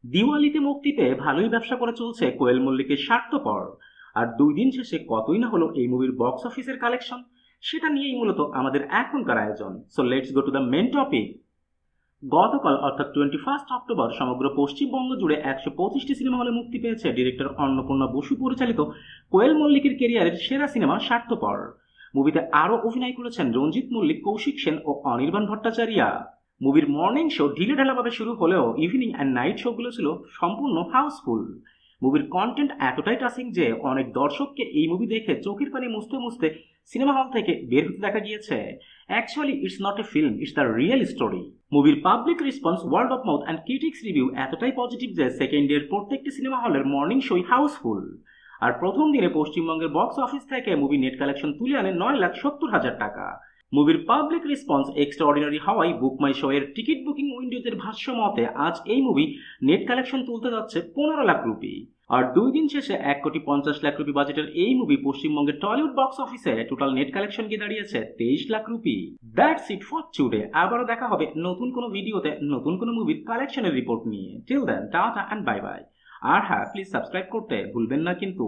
দিওয়ালিতে মুক্তি পেয়ে ভালোই ব্যবসা করে চলছে কোয়েল মল্লিকের স্বার্থপর। আর 2 দিন শেষে কতই না হলো এই মুভির বক্স অফিসের কালেকশন, সেটা নিয়েই মূলত আমাদের এখনকার আয়োজন। So let's go to the main topic. গতকাল অর্থাৎ 21 অক্টোবর সমগ্র পশ্চিমবঙ্গ জুড়ে 125টি সিনেমা হলে মুক্তি পেয়েছে ডিরেক্টর অন্নপূর্ণা বসু পরিচালিত কোয়েল মল্লিকের কেরিয়ারের সেরা সিনেমা স্বার্থপর। মুভিতে আরও অভিনয় করেছেন রঞ্জিত মল্লিক, কৌশিক সেন ও অনির্বাণ ভট্টাচার্য। মুভির মর্নিং শো ঢিলেঢালাভাবে শুরু হলেও ইভিনিং অ্যান্ড নাইট শোগুলো ছিল সম্পূর্ণ হাউসফুল। মুভির কন্টেন্ট এতটাই টাচিং যে অনেক দর্শককে এই মুভি দেখে চোখের পানি মুছতে মুছতে সিনেমা হল থেকে বের হতে দেখা গিয়েছে। Actually it's not a film, it's the real story. মুভির public response, word of mouth and critics review এতটাই পজিটিভ যে সেকেন্ড ডের প্রত্যেকটি সিনেমা হলের মর্নিং শোই হাউসফুল। আর প্রথম দিনে পশ্চিমবঙ্গের বক্স অফিস থেকে মুভি নেট কালেকশন তুলে আনে 9,70,000 টাকা। মুভির পাবলিক রেসপন্স এক্সট্রাঅর্ডিনারি হওয়ায় বুক মাই শো এর টিকিট বুকিং উইন্ডোজের ভাষ্য মতে আজ এই মুভি নেট কালেকশন তুলতে যাচ্ছে 15 লাখ রুপি। আর 2 দিন শেষে 1,50,00,000 রুপি বাজেটের এই মুভি পশ্চিমবঙ্গের টলিউড বক্স অফিসে টোটাল নেট কালেকশন গিয়ে দাঁড়িয়েছে 23 lakh rupee. That's it for today. আবারও দেখা হবে নতুন কোনো ভিডিওতে নতুন কোনো মুভির কালেকশনের রিপোর্ট নিয়ে। Till then tata and bye bye. আর হ্যাঁ, প্লিজ সাবস্ক্রাইব করতে ভুলবেন না কিন্তু।